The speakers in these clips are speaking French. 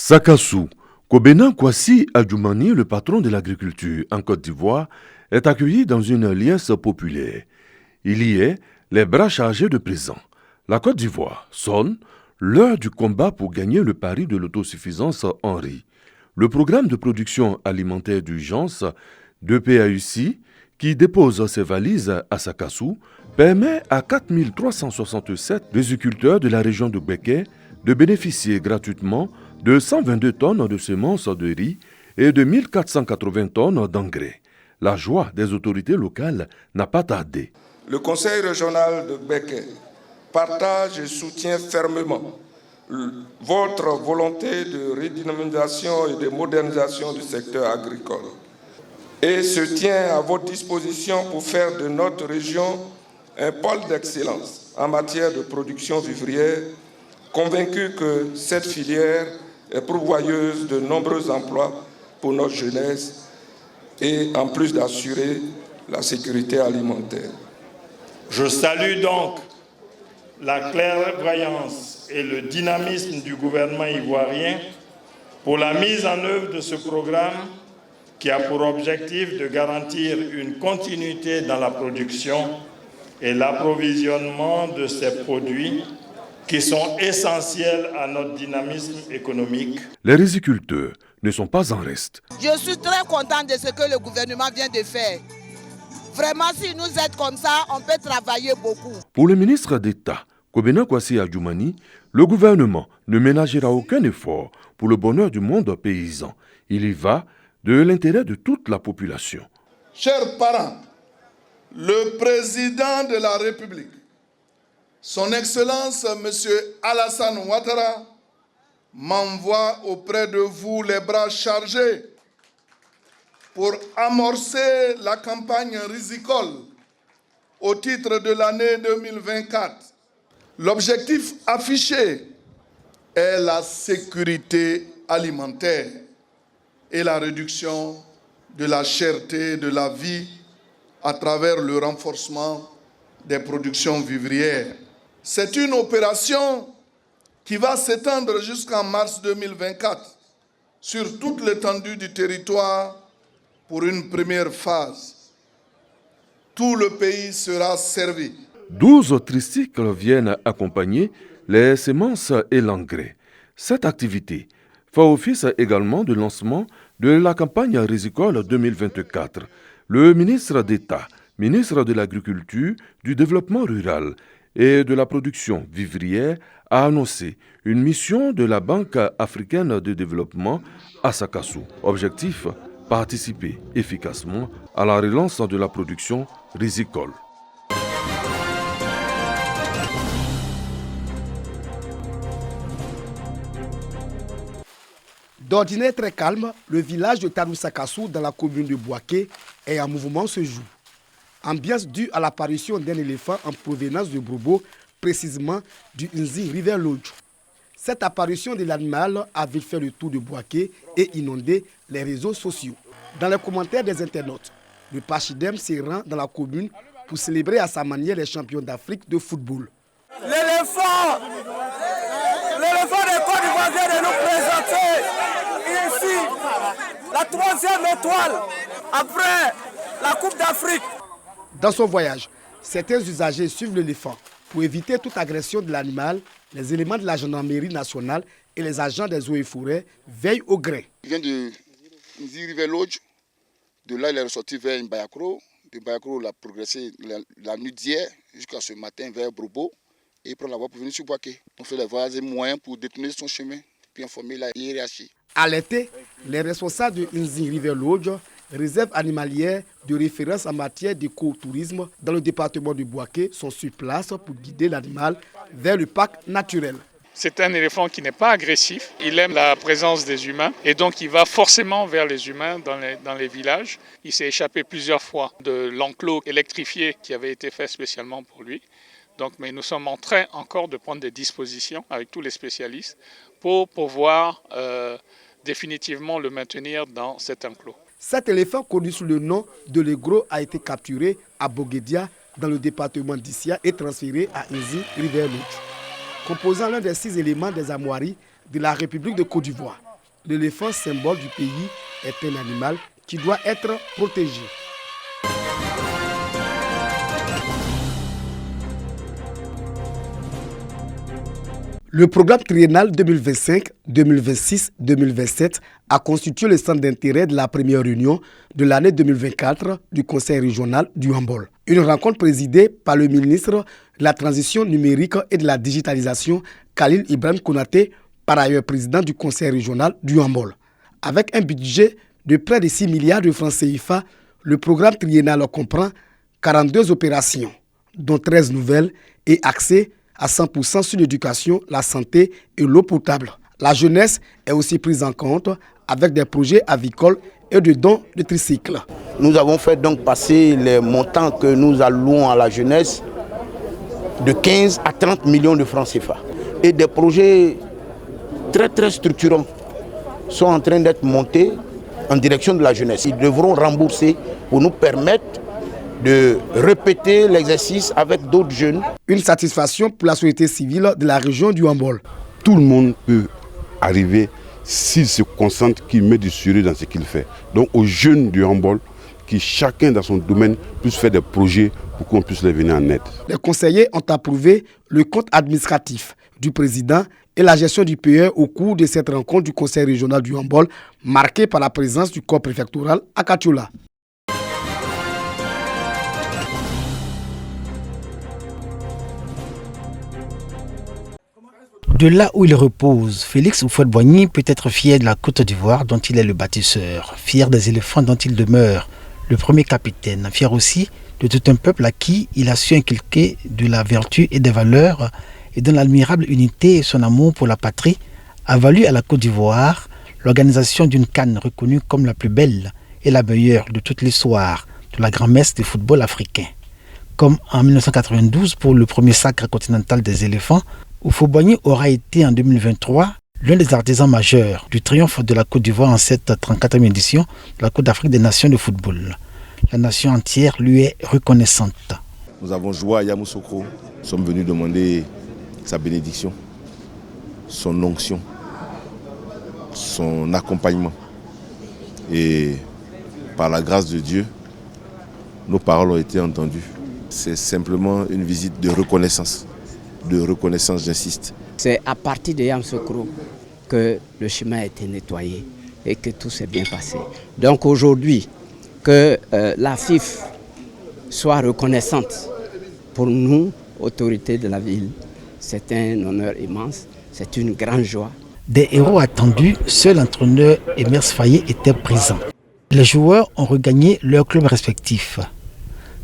Sakassou, Kobena Kwasi Adjoumani, le patron de l'agriculture en Côte d'Ivoire, est accueilli dans une liesse populaire. Il y est les bras chargés de présents. La Côte d'Ivoire sonne l'heure du combat pour gagner le pari de l'autosuffisance en riz. Le programme de production alimentaire d'urgence de PAUC, qui dépose ses valises à Sakassou, permet à 4367 riziculteurs de la région de Béké de bénéficier gratuitement de 122 tonnes de semences de riz et de 1480 tonnes d'engrais. La joie des autorités locales n'a pas tardé. Le Conseil régional de Béké partage et soutient fermement votre volonté de redynamisation et de modernisation du secteur agricole et se tient à votre disposition pour faire de notre région un pôle d'excellence en matière de production vivrière, convaincu que cette filière est pourvoyeuse de nombreux emplois pour notre jeunesse et en plus d'assurer la sécurité alimentaire. Je salue donc la clairvoyance et le dynamisme du gouvernement ivoirien pour la mise en œuvre de ce programme qui a pour objectif de garantir une continuité dans la production et l'approvisionnement de ces produits qui sont essentiels à notre dynamisme économique. Les riziculteurs ne sont pas en reste. Je suis très content de ce que le gouvernement vient de faire. Vraiment, si nous êtes comme ça, on peut travailler beaucoup. Pour le ministre d'État, Kobena Kwasi Adjoumani, le gouvernement ne ménagera aucun effort pour le bonheur du monde paysan. Il y va de l'intérêt de toute la population. Chers parents, le président de la République, Son Excellence M. Alassane Ouattara, m'envoie auprès de vous les bras chargés pour amorcer la campagne rizicole au titre de l'année 2024. L'objectif affiché est la sécurité alimentaire et la réduction de la cherté de la vie à travers le renforcement des productions vivrières. C'est une opération qui va s'étendre jusqu'en mars 2024 sur toute l'étendue du territoire pour une première phase. Tout le pays sera servi. 12 tricycles viennent accompagner les semences et l'engrais. Cette activité fait office également de lancement de la campagne rizicole 2024. Le ministre d'État, ministre de l'Agriculture, du Développement rural et de la production vivrière a annoncé une mission de la Banque africaine de développement à Sakassou. Objectif, participer efficacement à la relance de la production rizicole. D'ordinaire très calme, le village de Tanou Sakassou dans la commune de Boaké est en mouvement ce jour. Ambiance due à l'apparition d'un éléphant en provenance de Bobo, précisément du Nzi River Lodge. Cette apparition de l'animal a vite fait le tour de Boaké et inondé les réseaux sociaux. Dans les commentaires des internautes, le Pachidem se rend dans la commune pour célébrer à sa manière les champions d'Afrique de football. L'éléphant de Côte d'Ivoire vient de nous présenter ici la 3e étoile après la Coupe d'Afrique. Dans son voyage, certains usagers suivent l'éléphant. Pour éviter toute agression de l'animal, les éléments de la gendarmerie nationale et les agents des eaux et forêts veillent au grain. Il vient de Nzi River Lodge. De là, il est ressorti vers Mbayakro. De Mbayakro, il a progressé la nuit d'hier jusqu'à ce matin vers Brobo. Et il prend la voie pour venir sur Boaké. On fait les voyages moyens pour détourner son chemin, puis informer la hiérarchie. À l'été, les responsables de Nzi River Lodge, réserve animalière de référence en matière d'écotourisme dans le département de Boaké, sont sur place pour guider l'animal vers le parc naturel. C'est un éléphant qui n'est pas agressif, il aime la présence des humains et donc il va forcément vers les humains dans les villages. Il s'est échappé plusieurs fois de l'enclos électrifié qui avait été fait spécialement pour lui. Mais nous sommes en train encore de prendre des dispositions avec tous les spécialistes pour pouvoir définitivement le maintenir dans cet enclos. Cet éléphant connu sous le nom de l'Egro a été capturé à Boguedia dans le département d'Issia et transféré à Nzi River Lodge, composant l'un des 6 éléments des armoiries de la République de Côte d'Ivoire. l'éléphant symbole du pays est un animal qui doit être protégé. Le programme triennal 2025, 2026, 2027 a constitué le centre d'intérêt de la première réunion de l'année 2024 du Conseil régional du Humboldt. Une rencontre présidée par le ministre de la Transition numérique et de la digitalisation, Khalil Ibrahim Konaté, par ailleurs président du Conseil régional du Humboldt. Avec un budget de près de 6 milliards de francs CFA, le programme triennal comprend 42 opérations, dont 13 nouvelles et axées à 100% sur l'éducation, la santé et l'eau potable. La jeunesse est aussi prise en compte avec des projets avicoles et de dons de tricycles. Nous avons fait donc passer les montants que nous allouons à la jeunesse de 15 à 30 millions de francs CFA. Et des projets très structurants sont en train d'être montés en direction de la jeunesse. Ils devront rembourser pour nous permettre de répéter l'exercice avec d'autres jeunes. Une satisfaction pour la société civile de la région du Humboldt. Tout le monde peut arriver s'il se concentre, qu'il met du sérieux dans ce qu'il fait. Donc aux jeunes du Humboldt, qui chacun dans son domaine puisse faire des projets pour qu'on puisse les venir en aide. Les conseillers ont approuvé le compte administratif du président et la gestion du PE au cours de cette rencontre du Conseil régional du Humboldt, marquée par la présence du corps préfectoral à Katiola. De là où il repose, Félix Houphouët-Boigny peut être fier de la Côte d'Ivoire dont il est le bâtisseur, fier des éléphants dont il demeure le premier capitaine, fier aussi de tout un peuple à qui il a su inculquer de la vertu et des valeurs et dont l'admirable unité et son amour pour la patrie a valu à la Côte d'Ivoire l'organisation d'une CAN reconnue comme la plus belle et la meilleure de toute l'histoire de la grand-messe du football africain. Comme en 1992 pour le premier sacre continental des éléphants, Houphouët-Boigny aura été en 2023 l'un des artisans majeurs du triomphe de la Côte d'Ivoire en cette 34e édition de la Coupe d'Afrique des Nations de football. La nation entière lui est reconnaissante. Nous avons joué à Yamoussoukro, nous sommes venus demander sa bénédiction, son onction, son accompagnement. Et par la grâce de Dieu, nos paroles ont été entendues. C'est simplement une visite de reconnaissance, j'insiste. C'est à partir de Yamoussoukro que le chemin a été nettoyé et que tout s'est bien passé. Donc aujourd'hui, que la FIF soit reconnaissante pour nous, autorités de la ville, c'est un honneur immense, c'est une grande joie. Des héros attendus, seul l'entraîneur Emers Faye était présent. Les joueurs ont regagné leurs clubs respectifs.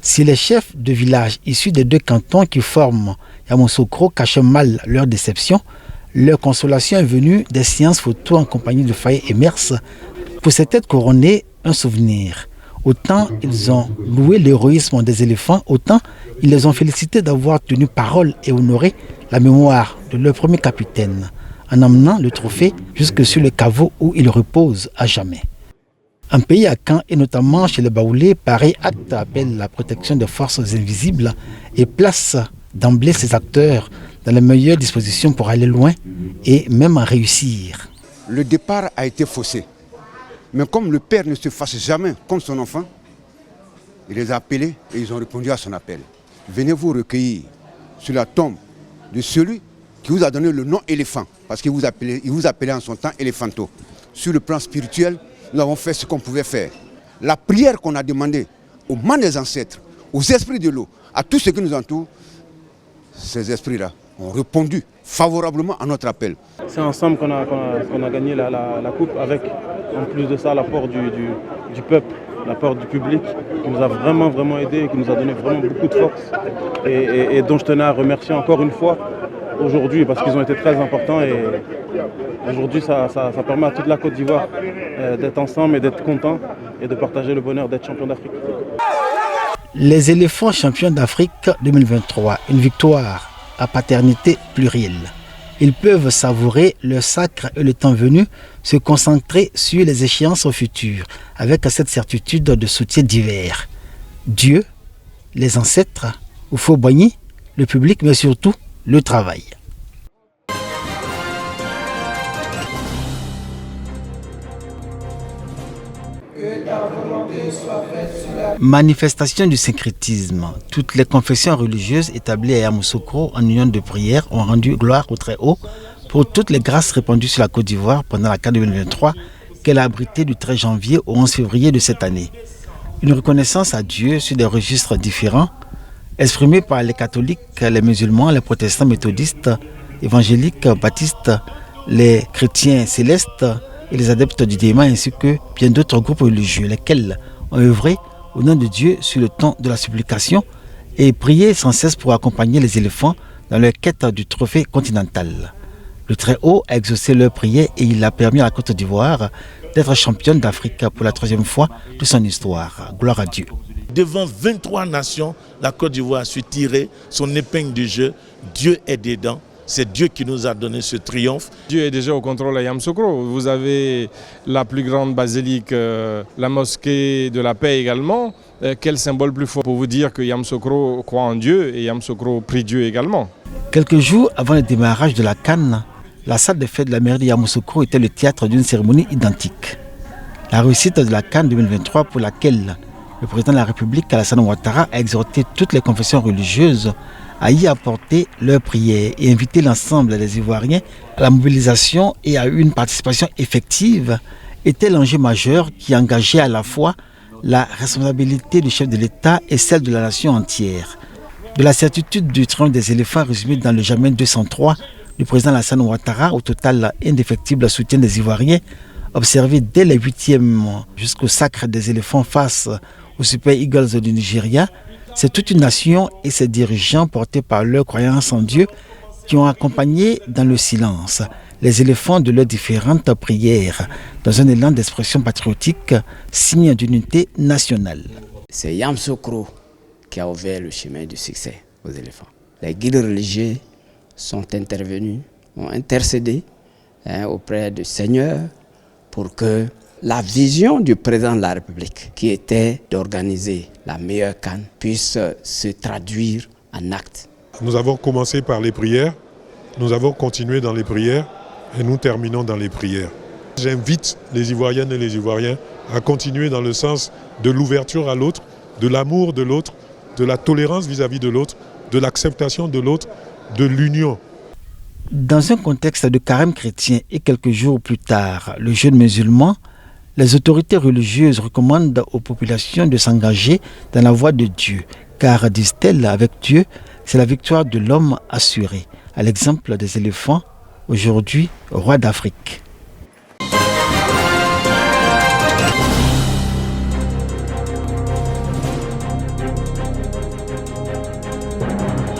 Si les chefs de village issus des deux cantons qui forment Yamoussoukro cachaient mal leur déception, leur consolation est venue des séances photos en compagnie de Faye et Emers. Pour cette tête couronnée, un souvenir. Autant ils ont loué l'héroïsme des éléphants, autant ils les ont félicités d'avoir tenu parole et honoré la mémoire de leur premier capitaine, en emmenant le trophée jusque sur le caveau où il repose à jamais. Un pays à Caen, et notamment chez les Baoulés, pareil acte appelle la protection des forces invisibles et place d'emblée ses acteurs dans les meilleures dispositions pour aller loin et même réussir. Le départ a été faussé. Mais comme le père ne se fâche jamais contre son enfant, il les a appelés et ils ont répondu à son appel. Venez vous recueillir sur la tombe de celui qui vous a donné le nom éléphant, parce qu'il vous appelait en son temps éléphanto. Sur le plan spirituel, nous avons fait ce qu'on pouvait faire. La prière qu'on a demandée aux mains des ancêtres, aux esprits de l'eau, à tous ceux qui nous entourent, ces esprits-là ont répondu favorablement à notre appel. C'est ensemble qu'on a gagné la coupe, avec en plus de ça l'apport du peuple, l'apport du public qui nous a vraiment aidé, qui nous a donné vraiment beaucoup de force et dont je tenais à remercier encore une fois aujourd'hui parce qu'ils ont été très importants et aujourd'hui ça permet à toute la Côte d'Ivoire d'être ensemble et d'être contents et de partager le bonheur d'être champion d'Afrique. Les éléphants champions d'Afrique 2023, une victoire à paternité plurielle. Ils peuvent savourer le sacre et le temps venu se concentrer sur les échéances futures avec cette certitude de soutien divers. Dieu, les ancêtres, Houphouët-Boigny, le public, mais surtout le travail. Manifestation du syncrétisme. Toutes les confessions religieuses établies à Yamoussoukro en union de prière ont rendu gloire au Très-Haut pour toutes les grâces répandues sur la Côte d'Ivoire pendant la CAN 2023 qu'elle a abritée du 13 janvier au 11 février de cette année. Une reconnaissance à Dieu sur des registres différents, exprimée par les catholiques, les musulmans, les protestants méthodistes, évangéliques, baptistes, les chrétiens célestes et les adeptes du Déma, ainsi que bien d'autres groupes religieux, lesquels ont œuvré au nom de Dieu sur le temps de la supplication et prié sans cesse pour accompagner les éléphants dans leur quête du trophée continental. Le Très-Haut a exaucé leur prière et il a permis à la Côte d'Ivoire d'être championne d'Afrique pour la 3e fois de son histoire. Gloire à Dieu. Devant 23 nations, la Côte d'Ivoire a su tirer son épingle du jeu. Dieu est dedans. C'est Dieu qui nous a donné ce triomphe. Dieu est déjà au contrôle à Yamoussoukro. Vous avez la plus grande basilique, la mosquée de la paix également. Quel symbole plus fort pour vous dire que Yamoussoukro croit en Dieu et Yamoussoukro prie Dieu également. Quelques jours avant le démarrage de la CAN, la salle de fête de la mairie de Yamoussoukro était le théâtre d'une cérémonie identique. La réussite de la CAN 2023 pour laquelle le président de la République, Alassane Ouattara, a exhorté toutes les confessions religieuses à y apporter leurs prières et inviter l'ensemble des Ivoiriens à la mobilisation et à une participation effective était l'enjeu majeur qui engageait à la fois la responsabilité du chef de l'État et celle de la nation entière. De la certitude du triomphe des éléphants résumé dans le Jamin 203 du président Alassane Ouattara au total indéfectible soutien des Ivoiriens, observé dès les 8e jusqu'au sacre des éléphants face aux Super Eagles du Nigeria, c'est toute une nation et ses dirigeants portés par leur croyance en Dieu qui ont accompagné dans le silence les éléphants de leurs différentes prières dans un élan d'expression patriotique, signe d'unité nationale. C'est Yamoussoukro qui a ouvert le chemin du succès aux éléphants. Les guides religieux sont intervenus, ont intercédé auprès du Seigneur pour que la vision du président de la République, qui était d'organiser la meilleure CAN, puisse se traduire en actes. Nous avons commencé par les prières, nous avons continué dans les prières et nous terminons dans les prières. J'invite les Ivoiriennes et les Ivoiriens à continuer dans le sens de l'ouverture à l'autre, de l'amour de l'autre, de la tolérance vis-à-vis de l'autre, de l'acceptation de l'autre, de l'union. Dans un contexte de carême chrétien et quelques jours plus tard, le jeûne musulman, les autorités religieuses recommandent aux populations de s'engager dans la voie de Dieu, car, disent-elles, avec Dieu, c'est la victoire de l'homme assurée, à l'exemple des éléphants, aujourd'hui rois d'Afrique.